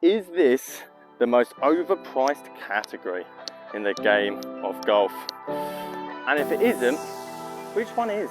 Is this the most overpriced category in the game of golf? And if it isn't, which one is?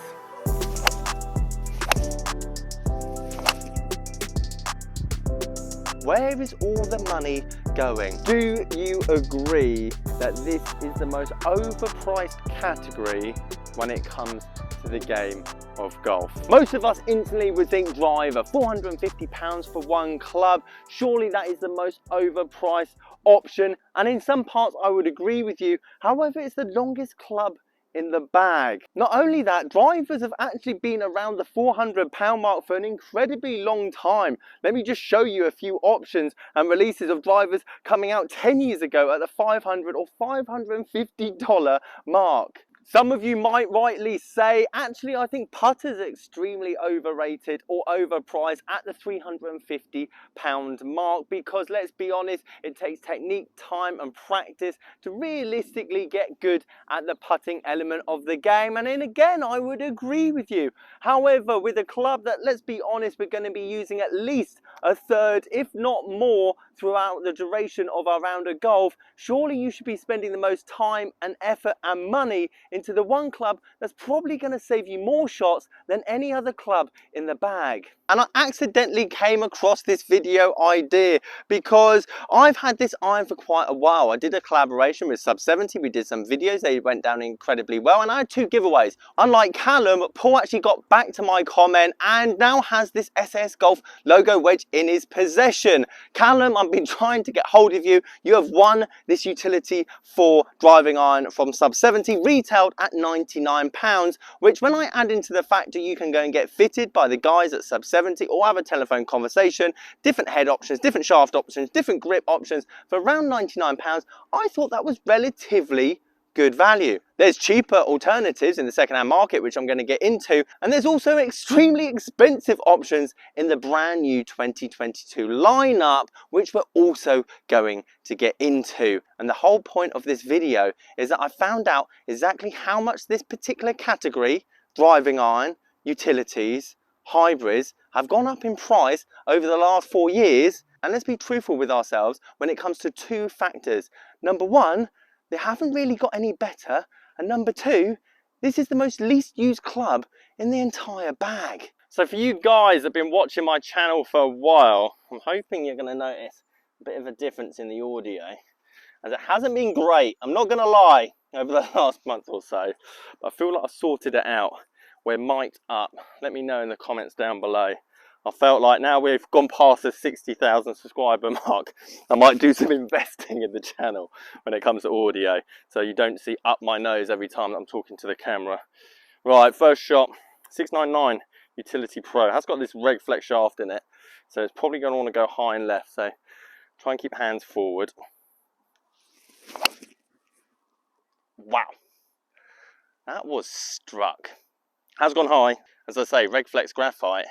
Where is all the money going? Do you agree that this is the most overpriced category when it comes to the game of golf? Most of us instantly would think driver, £450 for one club. Surely that is the most overpriced option. And in some parts I would agree with you. However, it's the longest club in the bag. Not only that, drivers have actually been around the £400 mark for an incredibly long time. Let me just show you a few options and releases of drivers coming out 10 years ago at the $500 or $550 mark. Some of you might rightly say, actually I think putters are extremely overrated or overpriced at the £350 mark, because let's be honest, it takes technique, time and practice to realistically get good at the putting element of the game. And then again, I would agree with you. However, with a club that, let's be honest, we're going to be using at least a third, if not more, throughout the duration of our round of golf, surely you should be spending the most time and effort and money into the one club that's probably going to save you more shots than any other club in the bag. And I accidentally came across this video idea because I've had this iron for quite a while. I did a collaboration with Sub 70. We did some videos. They went down incredibly well, and I had 2 giveaways. Unlike Callum, Paul actually got back to my comment and now has this SAS Golf logo wedge in his possession. Callum, I've been trying to get hold of you. You have won this utility 4 driving iron from Sub 70, retailed at £99, which when I add into the fact that you can go and get fitted by the guys at Sub 70 or have a telephone conversation, different head options, different shaft options, different grip options for around £99, I thought that was relatively good value. There's cheaper alternatives in the second-hand market, which I'm going to get into, and there's also extremely expensive options in the brand new 2022 lineup, which we're also going to get into. And the whole point of this video is that I found out exactly how much this particular category, driving iron, utilities, hybrids, have gone up in price over the last 4 years. And let's be truthful with ourselves when it comes to 2 factors. Number 1, they haven't really got any better, and number 2, this is the most least used club in the entire bag. So for you guys that have been watching my channel for a while, I'm hoping you're going to notice a bit of a difference in the audio, as it hasn't been great, I'm not going to lie, over the last month or so, but I feel like I've sorted it out. We're mic'd up. Let me know in the comments down below. I felt like now we've gone past the 60,000 subscriber mark, I might do some investing in the channel when it comes to audio, so you don't see up my nose every time that I'm talking to the camera. Right, first shot, 699 Utility Pro. It has got this reg flex shaft in it, so it's probably going to want to go high and left, so try and keep hands forward. Wow, that was struck. Has gone high. As I say, reg flex graphite.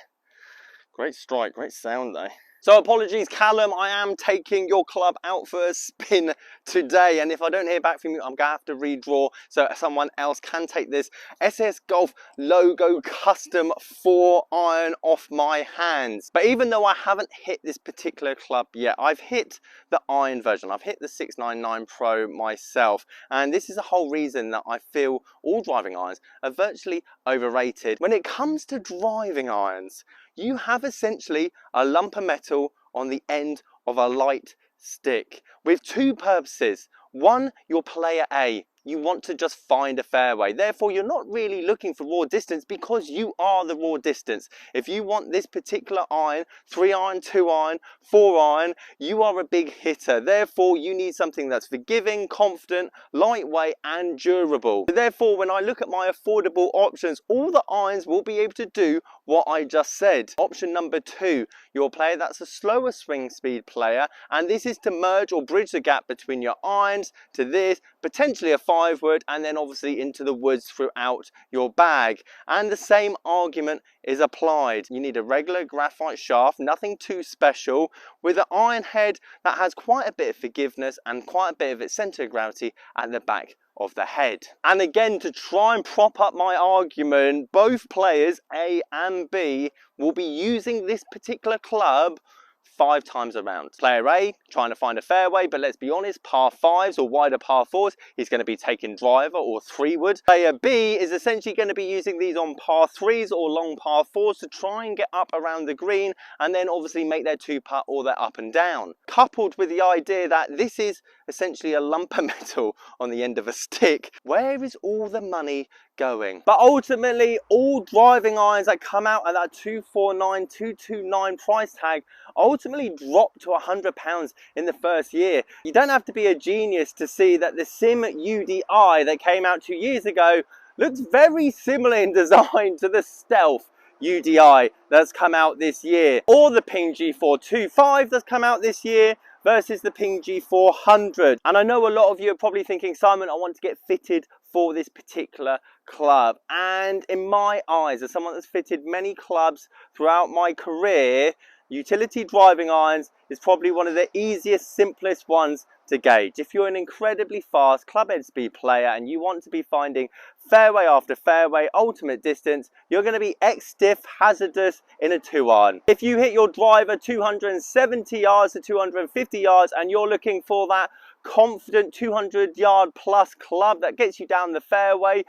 Great strike, great sound though. So apologies Callum, I am taking your club out for a spin today, and if I don't hear back from you, I'm going to have to redraw so someone else can take this SS Golf logo custom 4 iron off my hands. But even though I haven't hit this particular club yet, I've hit the iron version. I've hit the 699 Pro myself, and this is the whole reason that I feel all driving irons are virtually overrated. When it comes to driving irons, you have essentially a lump of metal on the end of a light stick with 2 purposes. One, your player A. You want to just find a fairway. Therefore, you're not really looking for raw distance because you are the raw distance. If you want this particular iron, 3 iron, 2 iron, 4 iron, you are a big hitter. Therefore, you need something that's forgiving, confident, lightweight and durable. Therefore, when I look at my affordable options, all the irons will be able to do what I just said. Option number 2, your player that's a slower swing speed player, and this is to merge or bridge the gap between your irons to this, potentially a 5-wood, and then obviously into the woods throughout your bag. And the same argument is applied. You need a regular graphite shaft, nothing too special, with an iron head that has quite a bit of forgiveness and quite a bit of its center of gravity at the back of the head. And again, to try and prop up my argument, both players A and B will be using this particular club 5 times around. Player A trying to find a fairway, but let's be honest, par 5s or wider par 4s, he's going to be taking driver or 3-wood. Player B is essentially going to be using these on par 3s or long par 4s to try and get up around the green and then obviously make their 2-putt or their up and down. Coupled with the idea that this is essentially a lump of metal on the end of a stick, where is all the money going? But ultimately, all driving irons that come out at that 249, 229 price tag ultimately drop to £100 in the first year. You don't have to be a genius to see that the Sim UDI that came out 2 years ago looks very similar in design to the Stealth UDI that's come out this year, or the Ping G425 that's come out this year versus the Ping G400. And I know a lot of you are probably thinking, Simon, I want to get fitted for this particular club. And in my eyes, as someone that's fitted many clubs throughout my career, utility driving irons is probably one of the easiest, simplest ones to gauge. If you're an incredibly fast club head speed player and you want to be finding fairway after fairway, ultimate distance, you're going to be X-stiff, hazardous in a 2-iron. If you hit your driver 270 yards to 250 yards and you're looking for that confident 200-yard plus club that gets you down the fairway,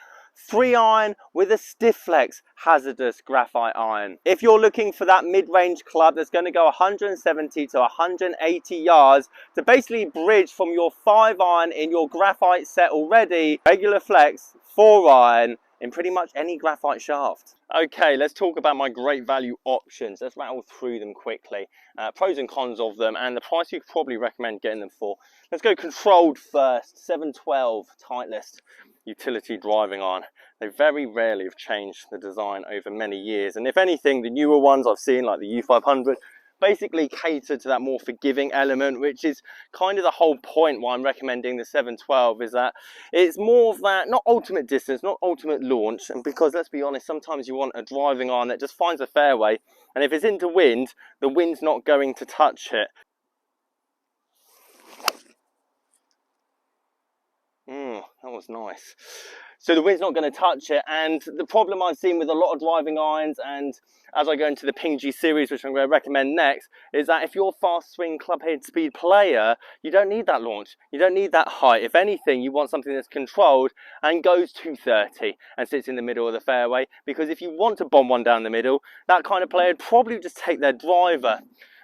3-iron with a stiff flex hazardous graphite iron. If you're looking for that mid-range club that's going to go 170 to 180 yards to basically bridge from your 5-iron in your graphite set already, regular flex 4-iron in pretty much any graphite shaft. Okay, let's talk about my great value options. Let's rattle through them quickly. Pros and cons of them and the price you could probably recommend getting them for. Let's go controlled first. 712 Titleist utility driving iron. They very rarely have changed the design over many years, and if anything, the newer ones I've seen, like the U500, basically cater to that more forgiving element, which is kind of the whole point why I'm recommending the 712, is that it's more of that, not ultimate distance, not ultimate launch, and because let's be honest, sometimes you want a driving iron that just finds a fairway, and if it's into wind, the wind's not going to touch it. That was nice. So the wind's not going to touch it, and the problem I've seen with a lot of driving irons, and as I go into the Ping G series, which I'm going to recommend next, is that if you're a fast swing club head speed player, you don't need that launch, you don't need that height. If anything, you want something that's controlled and goes 230 and sits in the middle of the fairway, because if you want to bomb one down the middle, that kind of player would probably just take their driver.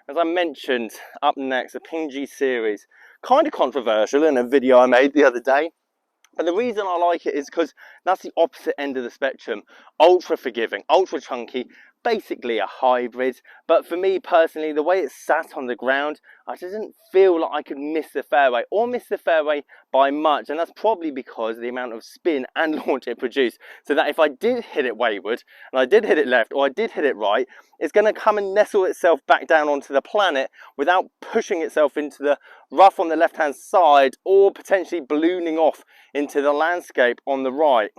As I mentioned, up next, the Ping G series, kind of controversial in a video I made the other day. But the reason I like it is because that's the opposite end of the spectrum. Ultra forgiving, ultra chunky, basically a hybrid. But for me personally, the way it sat on the ground, I didn't feel like I could miss the fairway or miss the fairway by much. And that's probably because of the amount of spin and launch it produced. So that if I did hit it wayward, and I did hit it left, or I did hit it right, it's going to come and nestle itself back down onto the planet without pushing itself into the rough on the left hand side or potentially ballooning off into the landscape on the right.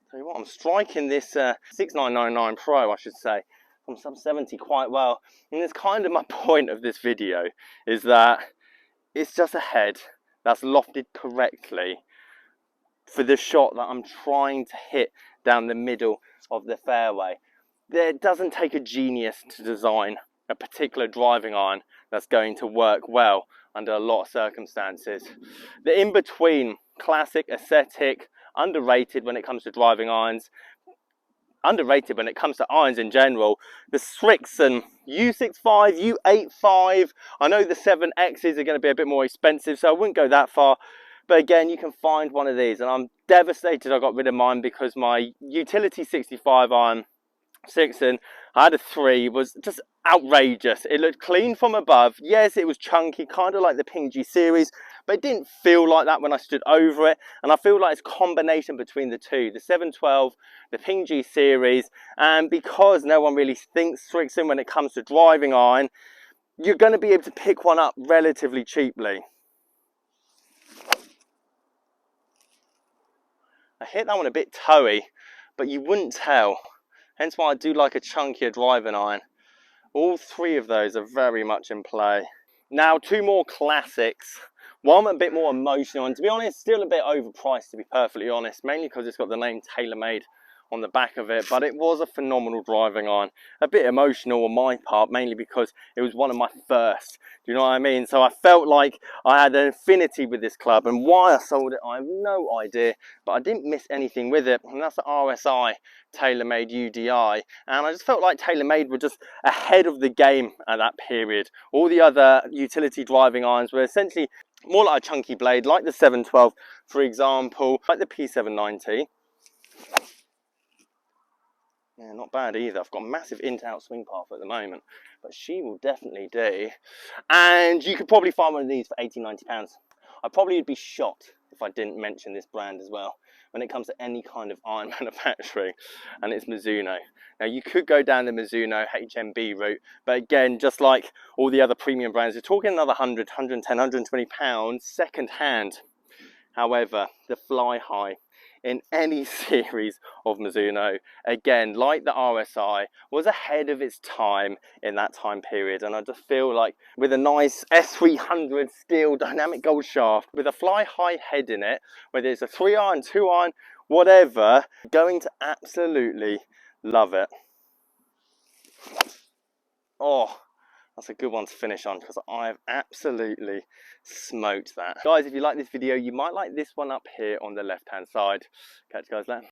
Tell you what, I'm striking this 6999 Pro, I should say, from sub 70 quite well. And it's kind of my point of this video, is that it's just a head that's lofted correctly for the shot that I'm trying to hit down the middle of the fairway. It doesn't take a genius to design a particular driving iron that's going to work well under a lot of circumstances. The in-between, classic, aesthetic, underrated when it comes to driving irons, underrated when it comes to irons in general. The Srixon U65, U85, I know the 7Xs are going to be a bit more expensive, so I wouldn't go that far. But again, you can find one of these, and I'm devastated I got rid of mine because my utility 65 iron Srixon, I had a 3, was just outrageous. It looked clean from above. Yes, it was chunky, kind of like the Ping G series, but it didn't feel like that when I stood over it. And I feel like it's a combination between the two, the 712, the Ping G series, and because no one really thinks Srixon when it comes to driving iron, you're going to be able to pick one up relatively cheaply. I hit that one a bit toey, but you wouldn't tell. Hence why I do like a chunkier driving iron. All 3 of those are very much in play. Now, 2 more classics. One a bit more emotional, and to be honest, still a bit overpriced, to be perfectly honest, mainly because it's got the name TaylorMade on the back of it, but it was a phenomenal driving iron. A bit emotional on my part, mainly because it was one of my first. Do you know what I mean? So I felt like I had an affinity with this club, and why I sold it, I have no idea, but I didn't miss anything with it, and that's the RSI TaylorMade UDI, and I just felt like TaylorMade were just ahead of the game at that period. All the other utility driving irons were essentially more like a chunky blade, like the 712, for example, like the P790. Yeah, not bad either. I've got a massive in-out swing path at the moment, but she will definitely do. And you could probably find one of these for 80, 90 pounds. I probably would be shocked if I didn't mention this brand as well when it comes to any kind of iron manufacturing, and it's Mizuno. Now you could go down the Mizuno HMB route, but again, just like all the other premium brands, you're talking another 100, 110, 120 pounds second hand. However, the Fly High in any series of Mizuno, again, like the RSI, was ahead of its time in that time period. And I just feel like with a nice S300 steel dynamic gold shaft, with a Fly High head in it, whether it's a 3 iron, 2 iron, whatever, going to absolutely love it. Oh, that's a good one to finish on, because I've absolutely smoked that. Guys, if you like this video, you might like this one up here on the left hand side. Catch you guys later.